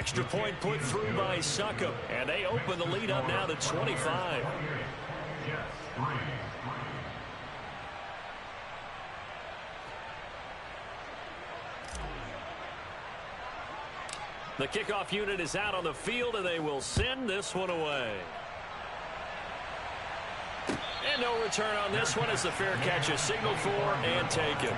extra point put through by Succop. And they open the lead up now to 25. The kickoff unit is out on the field, and they will send this one away. And no return on this one as the fair catch is signaled for and taken.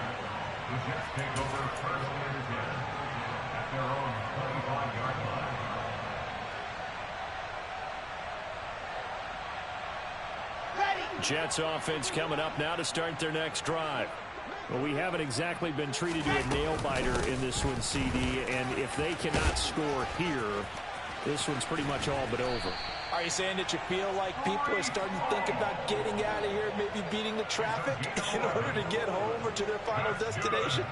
Jets offense coming up now to start their next drive. Well, we haven't exactly been treated to a nail-biter in this one, CD, and if they cannot score here, this one's pretty much all but over. Are you saying that you feel like people are starting to think about getting out of here, maybe beating the traffic in order to get home or to their final destination?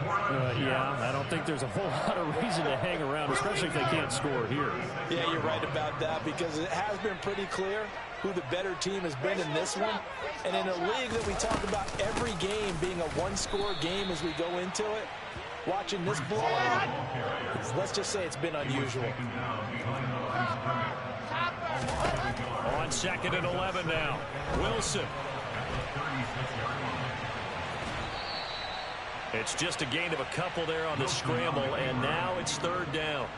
Yeah, I don't think there's a whole lot of reason to hang around, especially if they can't score here. Yeah, you're right about that, because it has been pretty clear who the better team has been in this one. And in a league that we talk about every game being a one-score game as we go into it, watching this blowout, let's just say it's been unusual. On 2nd and 11 now. Wilson. It's just a gain of a couple there on the scramble, and now it's 3rd down.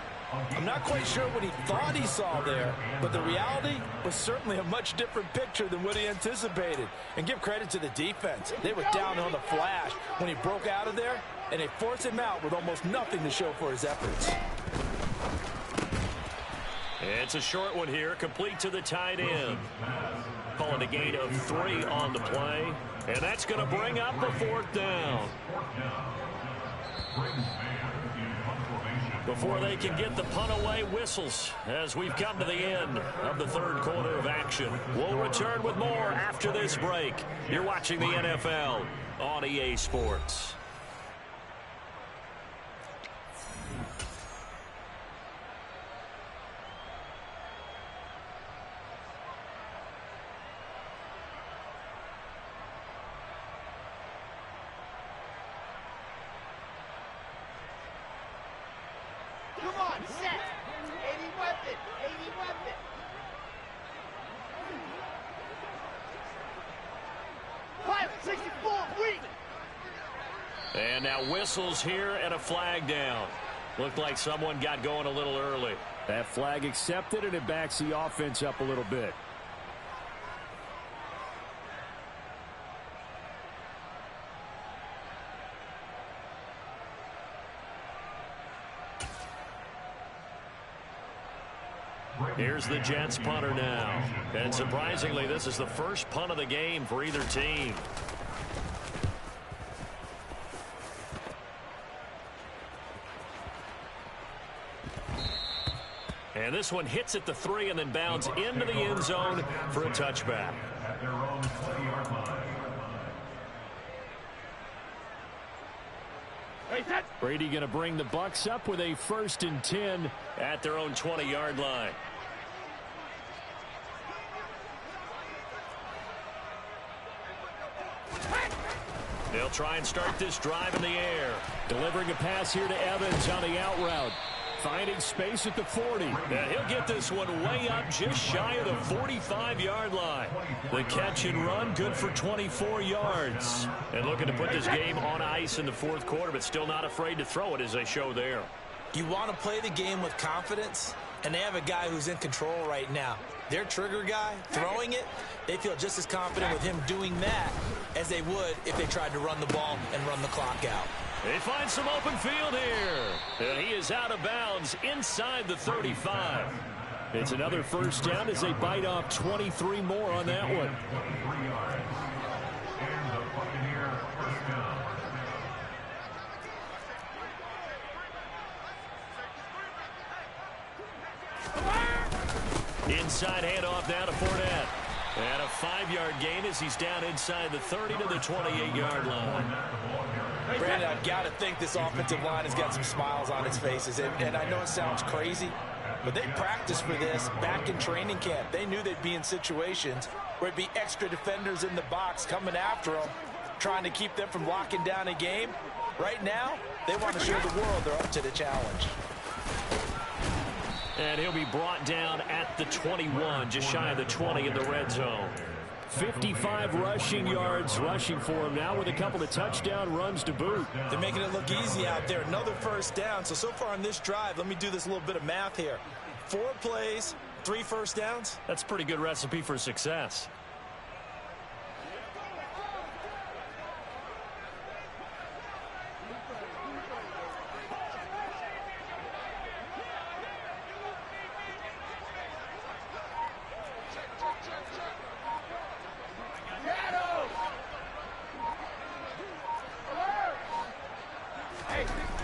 I'm not quite sure what he thought he saw there, but the reality was certainly a much different picture than what he anticipated. And give credit to the defense. They were down on the flash when he broke out of there, and they forced him out with almost nothing to show for his efforts. It's a short one here, complete to the tight end. Calling a gain of 3 on the play, and that's going to bring up the 4th down. Before they can get the punt away, whistles as we've come to the end of the 3rd quarter of action. We'll return with more after this break. You're watching the NFL on EA Sports. And now whistles here and a flag down. Looked like someone got going a little early. That flag accepted, and it backs the offense up a little bit. Here's the Jets punter now. And surprisingly, this is the first punt of the game for either team. And this one hits at the 3 and then bounds into the end zone for a touchback. Brady going to bring the Bucs up with a 1st and 10 at their own 20-yard line. They'll try and start this drive in the air. Delivering a pass here to Evans on the out route. Finding space at the 40. And he'll get this one way up just shy of the 45-yard line. The catch and run good for 24 yards. And looking to put this game on ice in the 4th quarter, but still not afraid to throw it as they show there. You want to play the game with confidence, and they have a guy who's in control right now. Their trigger guy, throwing it, they feel just as confident with him doing that as they would if they tried to run the ball and run the clock out. They find some open field here. And he is out of bounds inside the 35. It's another 1st down as they bite off 23 more on that one. Inside handoff now to Fournette. And a 5-yard gain as he's down inside the 30 to the 28-yard line. Brandon, I've got to think this offensive line has got some smiles on its faces. And I know it sounds crazy, but they practiced for this back in training camp. They knew they'd be in situations where it'd be extra defenders in the box coming after them, trying to keep them from locking down a game. Right now, they want to show the world they're up to the challenge. And he'll be brought down at the 21, just shy of the 20 in the red zone. 55 rushing yards rushing for him now with a couple of touchdown runs to boot. They're making it look easy out there. Another first down. So far on this drive, let me do this little bit of math here. 4 plays, 3 first downs. That's a pretty good recipe for success.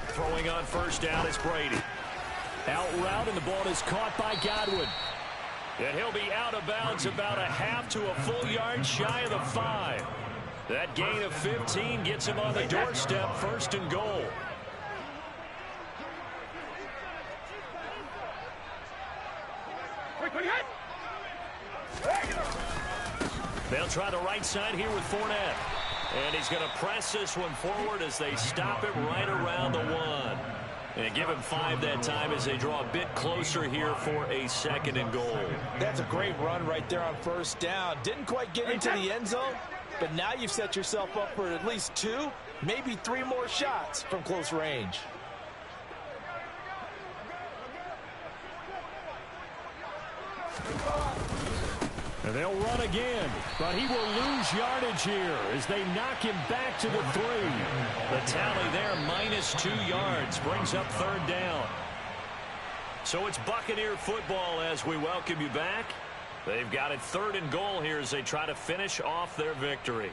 Throwing on first down is Brady. Out route, and the ball is caught by Godwin. And he'll be out of bounds about a half to a full yard shy of the 5. That gain of 15 gets him on the doorstep, 1st and goal. They'll try the right side here with Fournette. And he's going to press this one forward as they stop it right around the 1. And give him 5 that time as they draw a bit closer here for a 2nd and goal. That's a great run right there on first down. Didn't quite get into the end zone, but now you've set yourself up for at least 2, maybe 3 more shots from close range. And they'll run again, but he will lose yardage here as they knock him back to the 3. The tally there, -2 yards, brings up 3rd down. So it's Buccaneer football as we welcome you back. They've got it 3rd and goal here as they try to finish off their victory.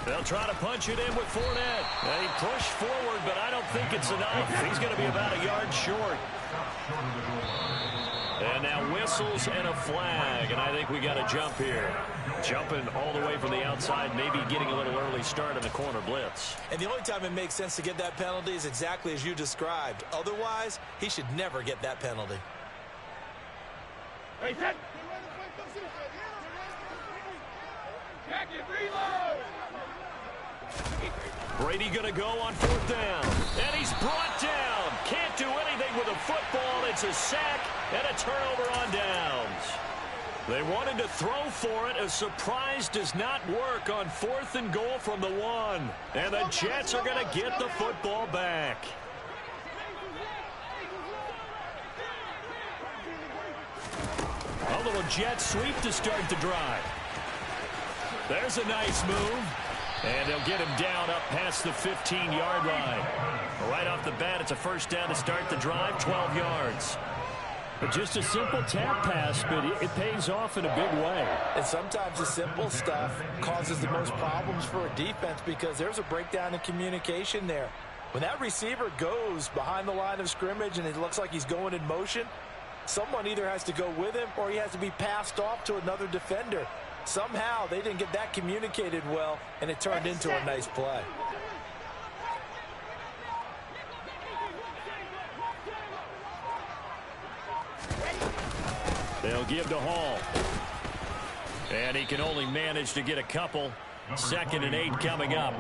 They'll try to punch it in with Fournette. And he pushed forward, but I don't think it's enough. He's going to be about a yard short. And now whistles and a flag, and I think we got a jump here. Jumping all the way from the outside, maybe getting a little early start in the corner blitz. And the only time it makes sense to get that penalty is exactly as you described. Otherwise, he should never get that penalty. Brady going to go on 4th down. And he's brought down. Can't do anything with a football. It's a sack and a turnover on downs. They wanted to throw for it. A surprise does not work on 4th and goal from the 1. And the Jets are going to get the football back. A little jet sweep to start the drive. There's a nice move. And they'll get him down up past the 15-yard line. Right off the bat, it's a first down to start the drive, 12 yards. But just a simple tap pass, but it pays off in a big way. And sometimes the simple stuff causes the most problems for a defense because there's a breakdown in communication there. When that receiver goes behind the line of scrimmage and it looks like he's going in motion, someone either has to go with him or he has to be passed off to another defender. Somehow they didn't get that communicated well, and it turned into a nice play. They'll give to Hall. And he can only manage to get a couple. 2nd and 8 coming up.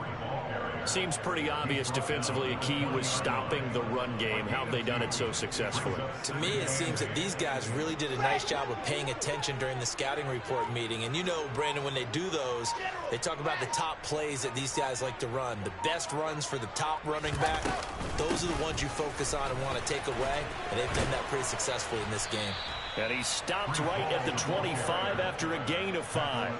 Seems pretty obvious defensively a key was stopping the run game. How have they done it so successfully? To me, it seems that these guys really did a nice job of paying attention during the scouting report meeting. And you know, Brandon, when they do those, they talk about the top plays that these guys like to run. The best runs for the top running back, those are the ones you focus on and want to take away. And they've done that pretty successfully in this game. And he stopped right at the 25 after a gain of 5.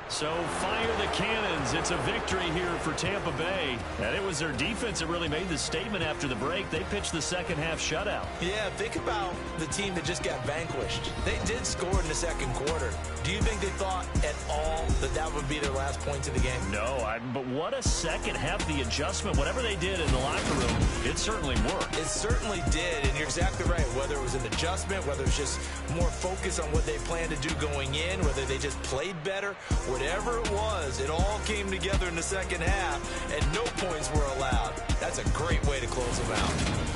So fire the cannons. It's a victory here for Tampa Bay. And it was their defense that really made the statement after the break. They pitched the second half shutout. Yeah, think about the team that just got vanquished. They did score in the 2nd quarter. Do you think they thought at all that that would be their last points of the game? No, but what a second half. The adjustment, whatever they did in the locker room, it certainly worked. It certainly did, and you're exactly right. Whether it was an adjustment, whether it was just more focus on what they planned to do going in, whether they just played better, or whatever it was, it all came together in the second half, and no points were allowed. That's a great way to close them out.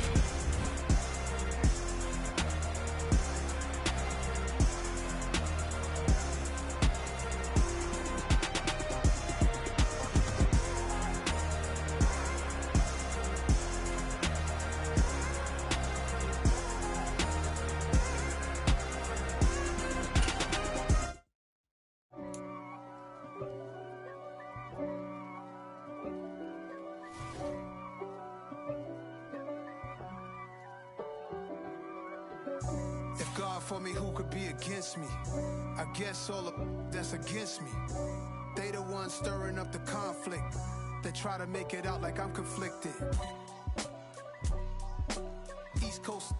If God for me, who could be against me? I guess all of that's against me. They the ones stirring up the conflict. They try to make it out like I'm conflicted. East Coast